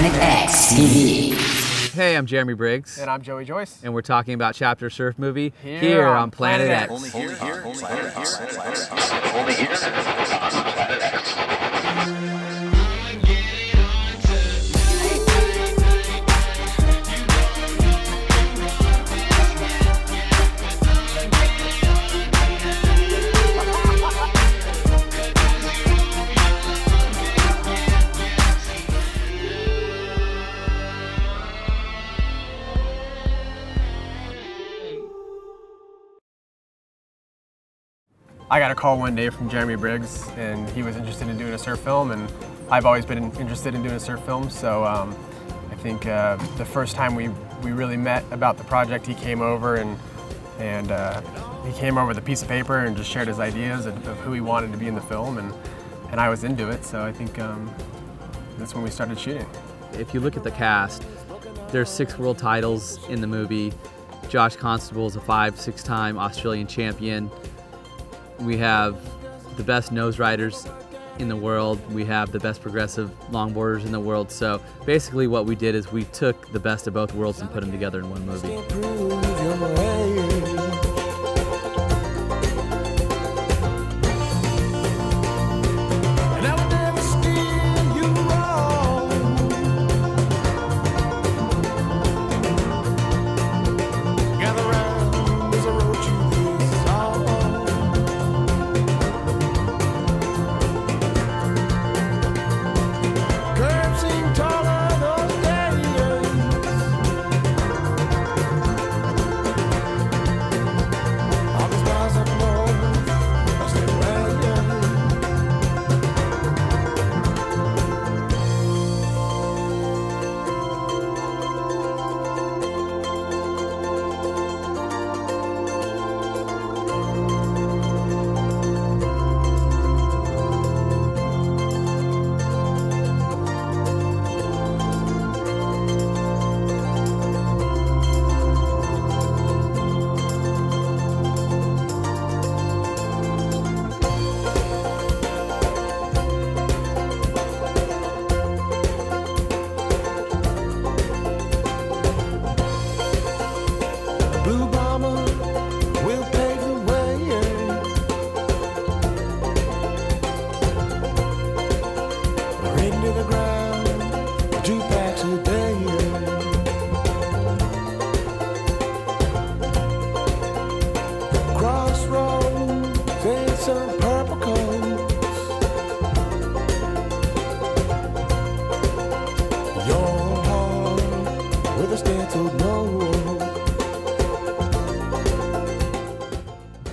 Planet X TV. Hey, I'm Jeremy Briggs. And I'm Joey Joyce. And we're talking about Chapter Surf Movie here on Planet X. Only here on Planet X. I got a call one day from Jeremy Briggs, and he was interested in doing a surf film, and I've always been interested in doing a surf film, so I think the first time we really met about the project, he came over and he came over with a piece of paper and just shared his ideas of who he wanted to be in the film, and I was into it, so I think that's when we started shooting. If you look at the cast, there's 6 world titles in the movie. Josh Constable is a 5-6-time Australian champion. We have the best nose riders in the world. We have the best progressive longboarders in the world. So basically what we did is we took the best of both worlds and put them together in one movie.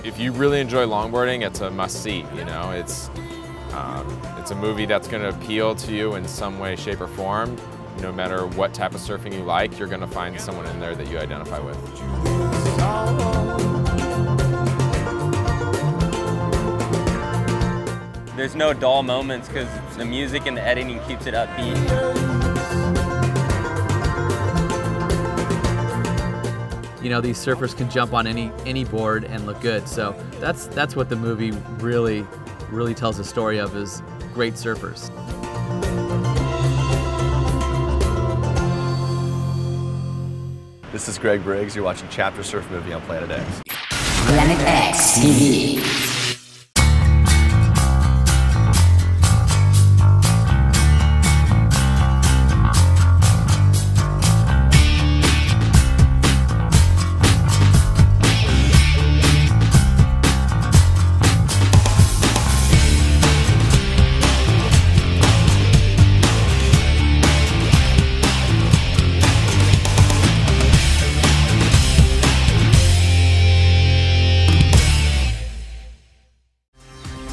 If you really enjoy longboarding, it's a must-see. You know, it's a movie that's going to appeal to you in some way, shape, or form. No matter what type of surfing you like, you're going to find someone in there that you identify with. There's no dull moments because the music and the editing keeps it upbeat. You know, these surfers can jump on any board and look good. So that's what the movie really tells a story of, is great surfers. This is Greg Briggs. You're watching Chapter Surf Movie on Planet X. Planet X TV.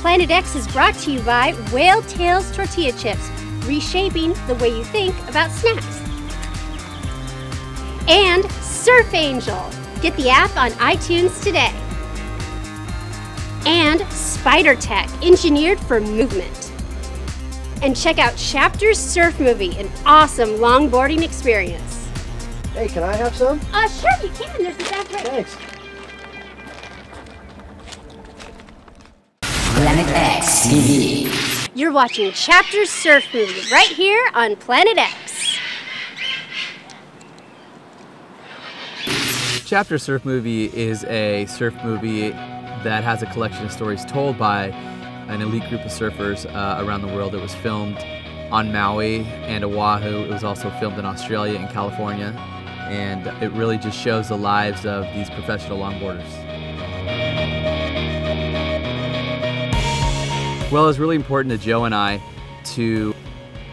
Planet X is brought to you by Whale Tails Tortilla Chips, reshaping the way you think about snacks. And Surf Angel. Get the app on iTunes today. And Spider Tech, engineered for movement. And check out Chapter Surf Movie, an awesome longboarding experience. Hey, can I have some? Sure you can. There's the back right. Thanks. Planet X TV. You're watching Chapter Surf Movie right here on Planet X. Chapter Surf Movie is a surf movie that has a collection of stories told by an elite group of surfers around the world. It was filmed on Maui and Oahu. It was also filmed in Australia and California. And it really just shows the lives of these professional longboarders. Well, it was really important to Joe and I to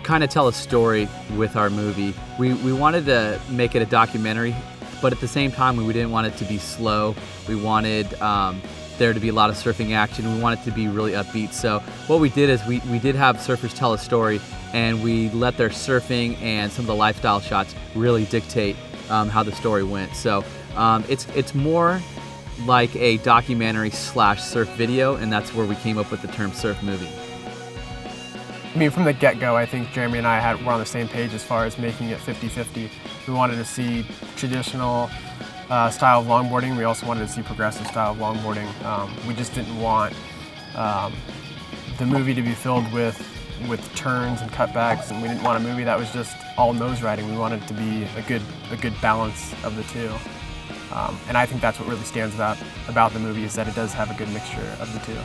kind of tell a story with our movie. We wanted to make it a documentary, but at the same time we didn't want it to be slow. We wanted there to be a lot of surfing action. We wanted it to be really upbeat. So what we did is we did have surfers tell a story, and we let their surfing and some of the lifestyle shots really dictate how the story went. So it's more like a documentary / surf video, and that's where we came up with the term surf movie. I mean, from the get-go, I think Jeremy and I were on the same page as far as making it 50-50. We wanted to see traditional style of longboarding. We also wanted to see progressive style of longboarding. We just didn't want the movie to be filled with turns and cutbacks, and we didn't want a movie that was just all nose riding. We wanted it to be a good balance of the two. And I think that's what really stands about the movie, is that it does have a good mixture of the two.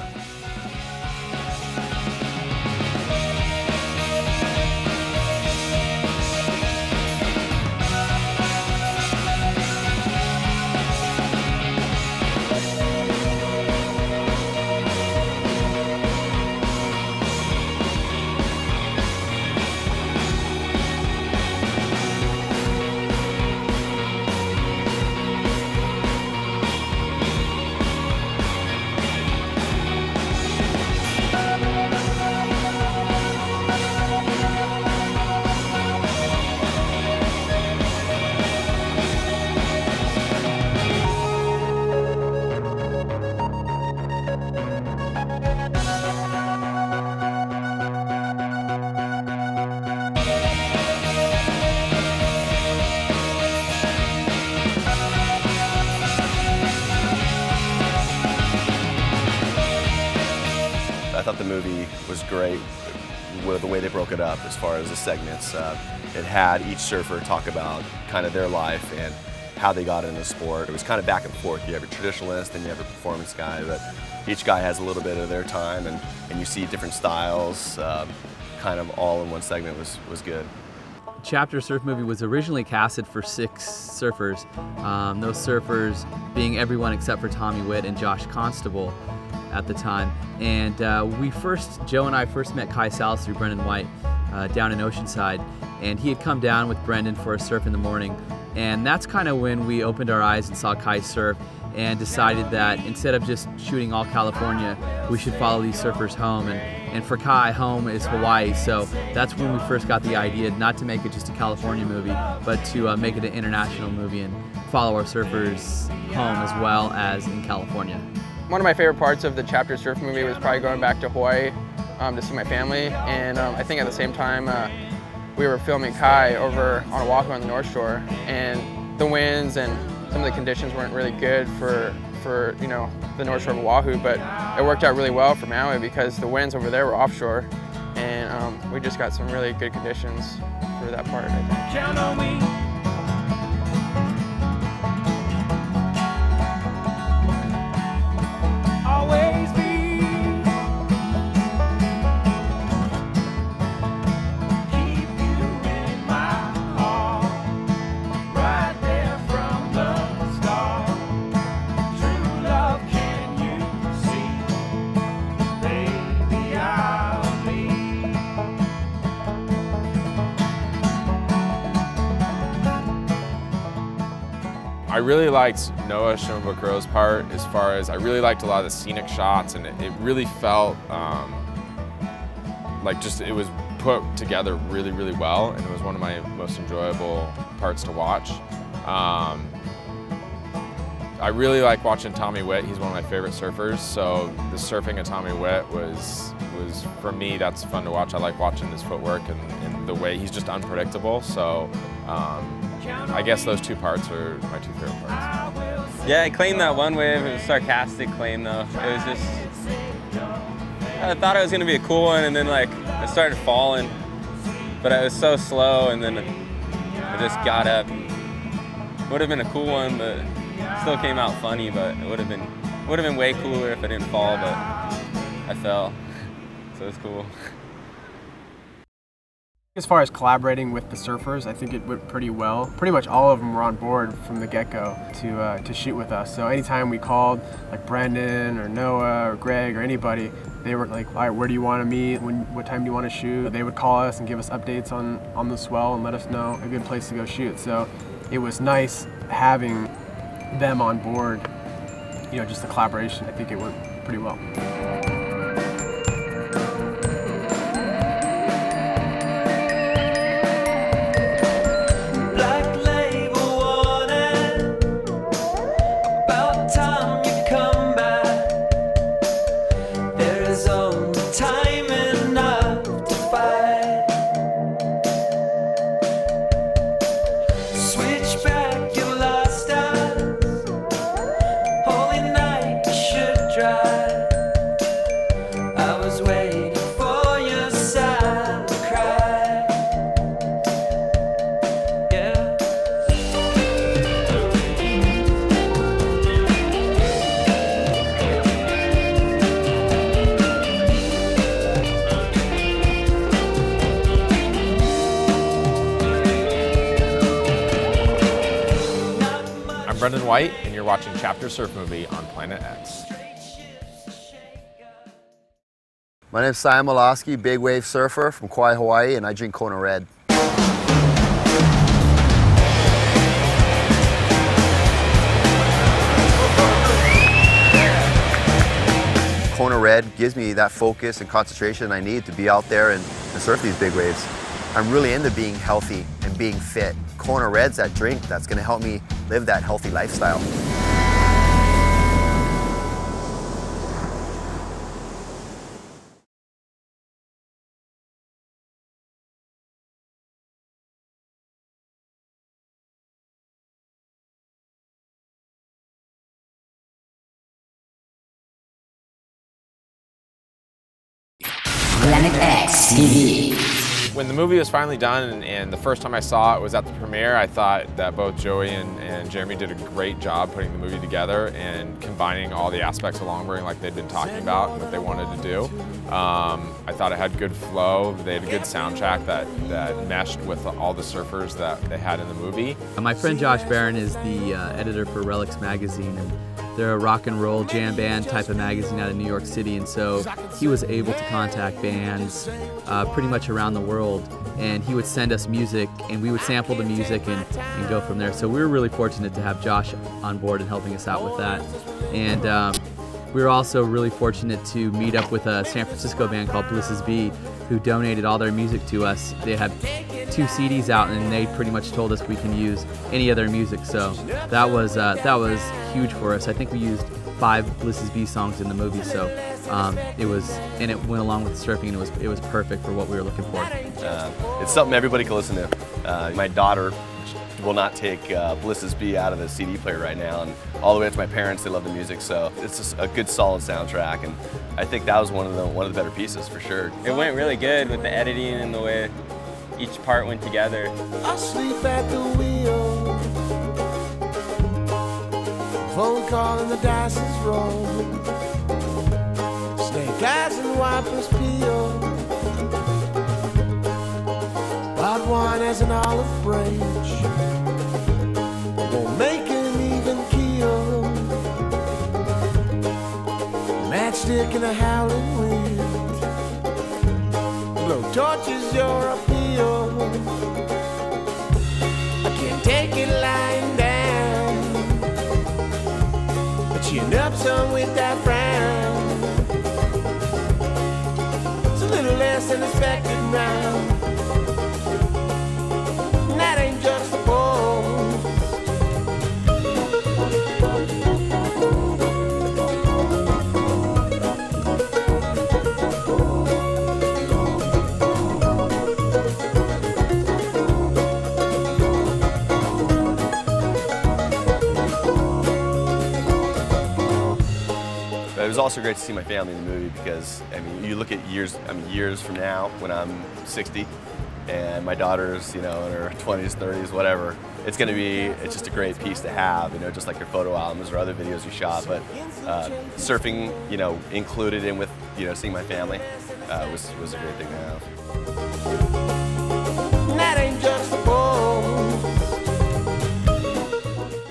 I thought the movie was great with the way they broke it up as far as the segments. It had each surfer talk about kind of their life and how they got into the sport. It was kind of back and forth. You have a traditionalist and you have a performance guy, but each guy has a little bit of their time, and you see different styles kind of all in one segment. Was good. Chapter Surf Movie was originally casted for 6 surfers, those surfers being everyone except for Tommy Witt and Josh Constable at the time. And Joe and I first met Kai Salas through Brendan White down in Oceanside, and he had come down with Brendan for a surf in the morning. And that's kind of when we opened our eyes and saw Kai surf and decided that instead of just shooting all California, we should follow these surfers home. And for Kai, home is Hawaii, so that's when we first got the idea not to make it just a California movie, but to make it an international movie and follow our surfers home as well as in California. One of my favorite parts of the Chapter Surf Movie was probably going back to Hawaii to see my family, and I think at the same time we were filming Kai over on Oahu on the North Shore, and the winds and some of the conditions weren't really good for the North Shore of Oahu, but it worked out really well for Maui because the winds over there were offshore, and we just got some really good conditions for that part, I think. Count on me. I really liked Noah Shimabukura's part as far as I really liked a lot of the scenic shots, and it really felt like it was put together really, really well, and it was one of my most enjoyable parts to watch. I really like watching Tommy Witt. He's one of my favorite surfers, so the surfing of Tommy Witt was for me, that's fun to watch. I like watching his footwork and the way he's just unpredictable, so I guess those 2 parts are my 2 favorite parts. Yeah, I claimed that one wave. It was a sarcastic claim though. It was just, I thought it was gonna be a cool one, and then like I started falling, but I was so slow, and then I just got up. Would have been a cool one, but Still came out funny, but it would have been way cooler if I didn't fall, but I fell, so it's cool. As far as collaborating with the surfers, I think it went pretty well. Pretty much all of them were on board from the get-go to shoot with us. So anytime we called, like Brendan or Noah or Greg or anybody, they were like, all right, where do you want to meet? What time do you want to shoot? They would call us and give us updates on the swell and let us know a good place to go shoot. So it was nice having them on board, you know, just the collaboration. I think it went pretty well. I'm Brendan White, and you're watching Chapter Surf Movie on Planet X. My name's Simon Molosky, big wave surfer from Kauai, Hawaii, and I drink Kona Red. Kona Red gives me that focus and concentration I need to be out there and surf these big waves. I'm really into being healthy and being fit. Kona Red's that drink that's going to help me live that healthy lifestyle. Planet X TV. When the movie was finally done and the first time I saw it was at the premiere, I thought that both Joey and Jeremy did a great job putting the movie together and combining all the aspects of longboarding like they'd been talking about and what they wanted to do. I thought it had good flow. They had a good soundtrack that meshed with all the surfers that they had in the movie. My friend Josh Barron is the editor for Relics Magazine, and they're a rock and roll jam band type of magazine out of New York City, and so he was able to contact bands pretty much around the world, and he would send us music and we would sample the music and go from there. So we were really fortunate to have Josh on board and helping us out with that. And we were also really fortunate to meet up with a San Francisco band called Bliss's Bee, who donated all their music to us. They had 2 CDs out, and they pretty much told us we can use any of their music. So that was huge for us. I think we used 5 Bliss's Bee songs in the movie. So it went along with the surfing, and it was perfect for what we were looking for. It's something everybody can listen to. My daughter will not take Bliss's Bee out of the CD player right now, and all the way up to my parents, they love the music, so it's just a good solid soundtrack, and I think that was one of the better pieces for sure. It went really good with the editing and the way each part went together. I sleep at the wheel, phone call and the dice is rolled, snake eyes and wipers peel, bought wine as an olive branch, won't make an even keel, matchstick in a howling wind, blow torches your appeal, I can't take it lying down, but chin up some with that frown, it's a little less than expected now. That ain't just the pose. But it was also great to see my family in the movie because, I mean, you look at years from now when I'm 60, and my daughter's, you know, in her 20s, 30s, whatever. It's just a great piece to have, you know, just like your photo albums or other videos you shot. But surfing, you know, included in with, you know, seeing my family was a great thing to have. That ain't just a ball.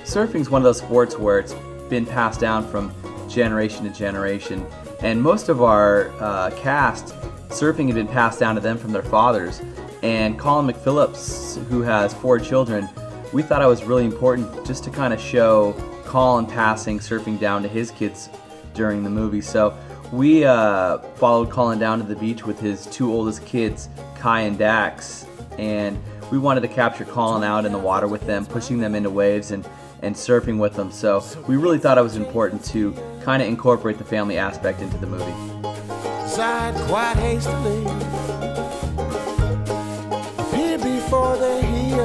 Surfing's one of those sports where it's been passed down from generation to generation, and most of our cast, surfing had been passed down to them from their fathers. And Colin McPhillips, who has 4 children, we thought it was really important just to kind of show Colin passing surfing down to his kids during the movie. So we followed Colin down to the beach with his 2 oldest kids, Kai and Dax, and we wanted to capture Colin out in the water with them, pushing them into waves and surfing with them. So we really thought it was important to kind of incorporate the family aspect into the movie. Decide quite hastily, appear before they're here,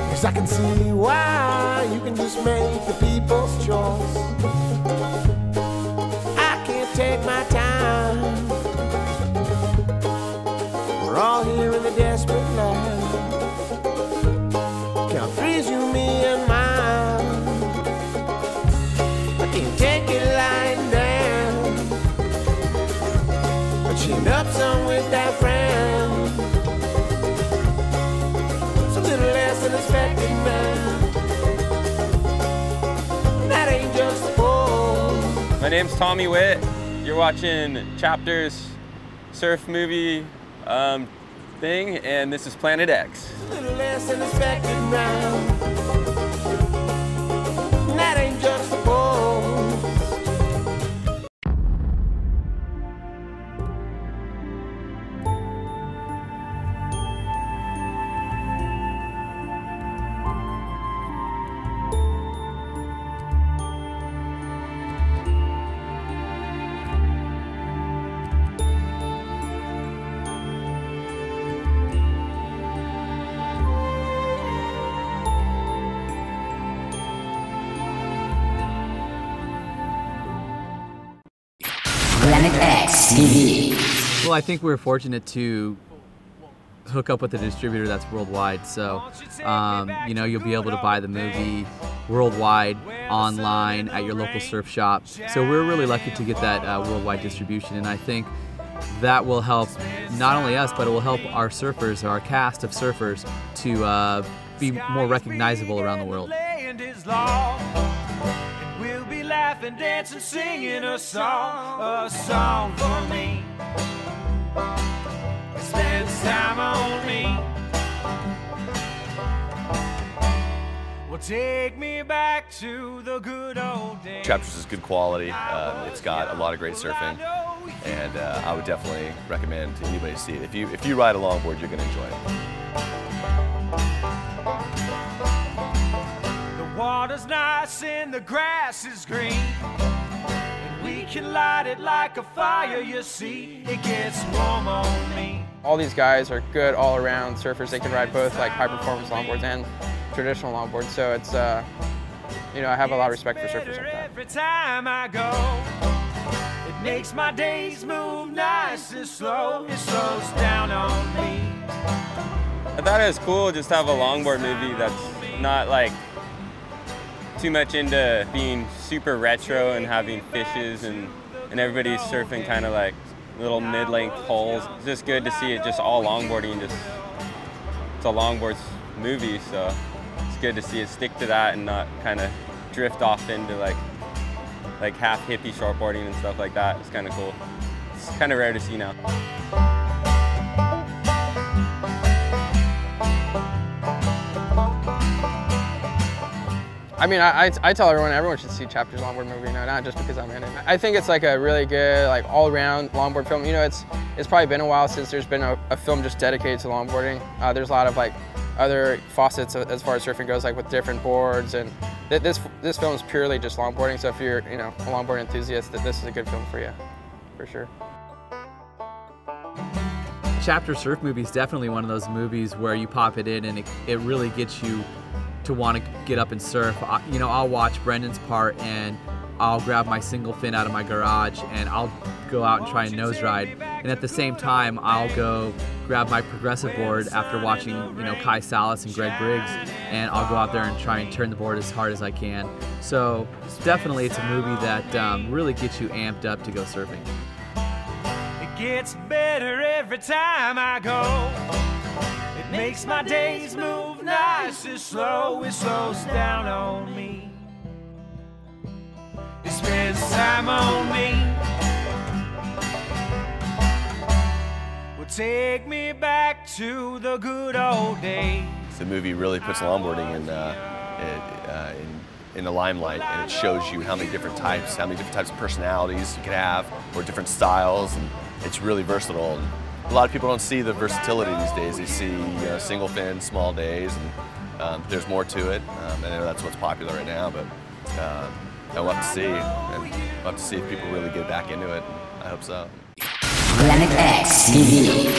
'cause I can see why you can just make the people's choice. I can't take my time, we're all here in the desperate life. Count 3's you, me, and mine. I can't take it lying down, but chin up some with that friend. It's a little less than expected now. That ain't just a ball. My name's Tommy Witt. You're watching Chapters surf movie thing, and this is Planet X. A little less than expected now. That ain't just a ball. Planet X TV. Well, I think we're fortunate to hook up with a distributor that's worldwide. So, you know, you'll be able to buy the movie worldwide, online, at your local surf shop. So we're really lucky to get that worldwide distribution, and I think that will help not only us, but it will help our surfers, our cast of surfers, to be more recognizable around the world. We'll be laughing, dancing, singing a song for me. Spend time on me. Well, take me back to the good old days. Chapters is good quality. It's got a lot of great surfing, and I would definitely recommend anybody to see it. If you ride a longboard, you're going to enjoy it. Water's nice and the grass is green, and we can light it like a fire, you see. It gets warm on me. All these guys are good all-around surfers. They can ride both like high-performance longboards and traditional longboards. So it's, you know, I have a lot of respect for surfers like that. Every time I go, it makes my days move nice and slow. It slows down on me. I thought it was cool just to have a longboard movie that's not like too much into being super retro and having fishes and everybody's surfing kind of like little mid-length holes. It's just good to see it just all longboarding. It's a longboards movie, so it's good to see it stick to that and not kind of drift off into like half hippie shortboarding and stuff like that. It's kind of cool. It's kind of rare to see now. I mean, I tell everyone should see Chapters longboard movie, not just because I'm in it. I think it's like a really good, like all-around longboard film. You know, it's probably been a while since there's been a film just dedicated to longboarding. There's a lot of like other facets as far as surfing goes, like with different boards, and this film is purely just longboarding. So if you're, you know, a longboard enthusiast, this is a good film for you, for sure. Chapter surf movie is definitely one of those movies where you pop it in and it really gets you to want to get up and surf. You know, I'll watch Brendan's part and I'll grab my single fin out of my garage and I'll go out and try and nose ride And at the same time, I'll go grab my progressive board after watching, Kai Salas and Greg Briggs, and I'll go out there and try and turn the board as hard as I can. So definitely it's a movie that really gets you amped up to go surfing. It gets better every time I go. It makes my days move nice and slow. It slows down on me. It spends time on me. Take me back to the good old days. The movie really puts longboarding in the limelight, and it shows you how many different types of personalities you can have, or different styles, and it's really versatile. And a lot of people don't see the versatility these days. They see single fin, small days, and there's more to it. I know that's what's popular right now, but we'll have to see, and we'll have to see if people really get back into it. I hope so. Planet X TV.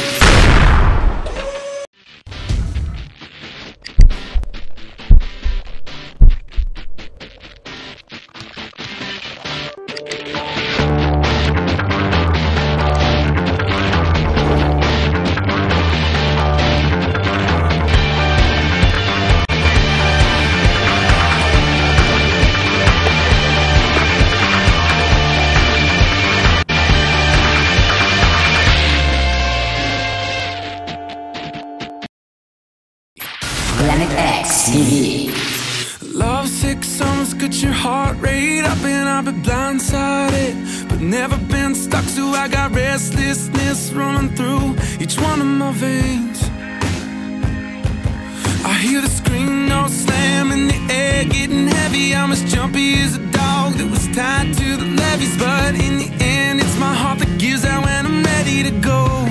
Planet X TV. Love sick songs get your heart rate up, and I've been blindsided, but never been stuck. So I got restlessness running through each one of my veins. I hear the screen notes slam in the air, getting heavy. I'm as jumpy as a dog that was tied to the levees, but in the end, it's my heart that gives out when I'm ready to go.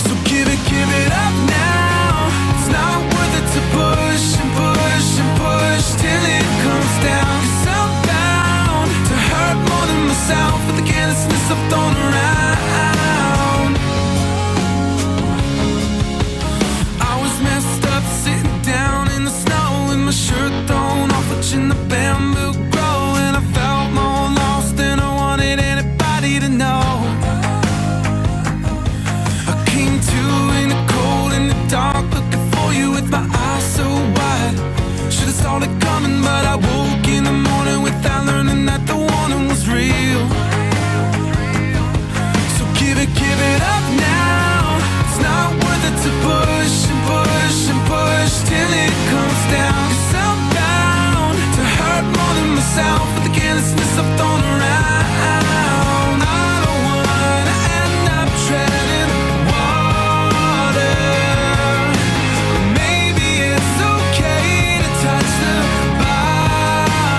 So give it up now. It's not worth it to push and push and push till it comes down. 'Cause I'm bound to hurt more than myself with the carelessness I've thrown around. I was messed up sitting down in the snow with my shirt thrown off, watching the bamboo grow, and I felt more lost than I wanted anybody to know. I came to in the cold, in the dark, looking for you with my eyes so wide. Should've saw it coming, but I woke in the morning without learning that the warning was real. So give it up now. It's not worth it to push and push and push till it comes down. 'Cause I'm bound to hurt more than myself with the carelessness I've thrown around. I don't wanna end up treading water. Maybe it's okay to touch the bottom.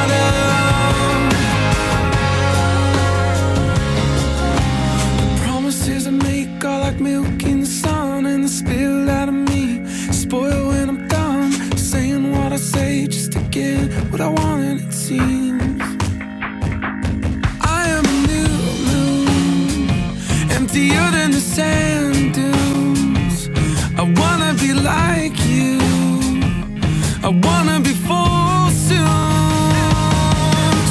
The promises I make are like milk in the sun, and the spill out of me spoil when I'm done saying what I say just to get what I want, and it seems I am a new moon, emptier than the sand dunes. I wanna be like you, I wanna be full soon.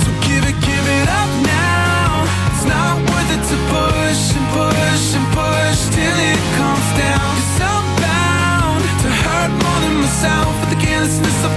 So give it up now. It's not worth it to push and push and push till it comes down. 'Cause I'm bound to hurt more than myself with the carelessness of